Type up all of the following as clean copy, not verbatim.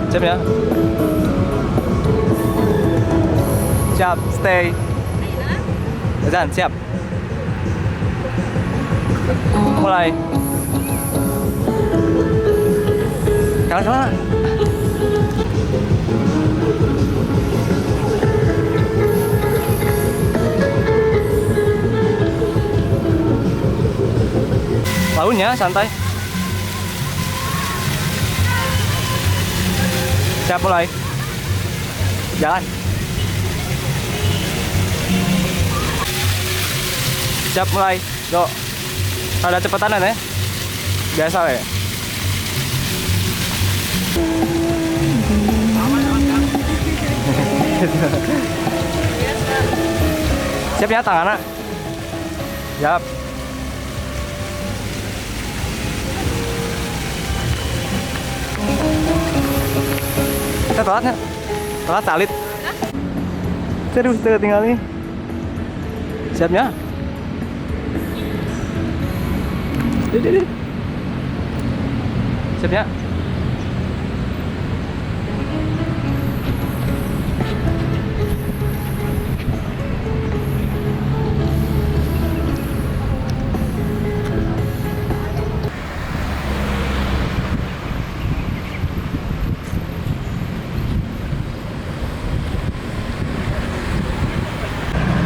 Siap ya? Siap, stay. Azan, siap. Mulai. Kalah. Launnya santai. Siap, mulai. Jalan. Siap, mulai. Do. Ada cepetanan ya. Biasa ya. Siap ya tangannya. Siap. Kita telatnya. Telat salit. Terus tinggal nih. Siapnya. Siap ya.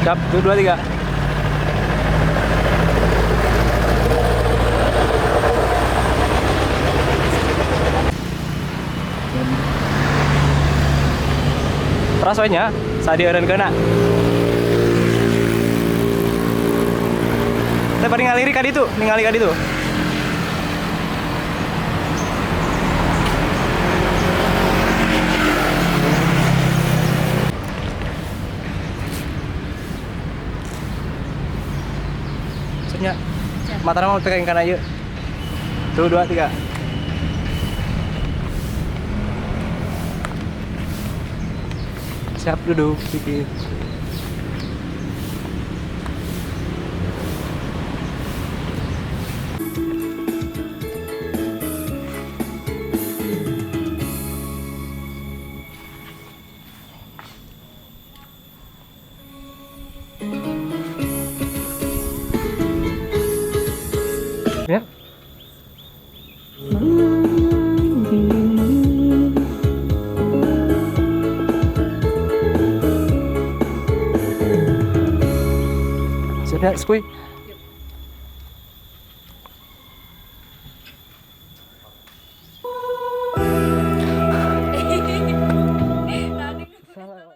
Siap, 2, 3. Rasanya sadia dan kena. Tapi ningali ka ditu, ningali ka ditu. Maksudnya mata mau pegang kan aja. 1, 2, 3. Siap, duduk sedikit. Ya. Siap ya, Skuy. Salah lagu.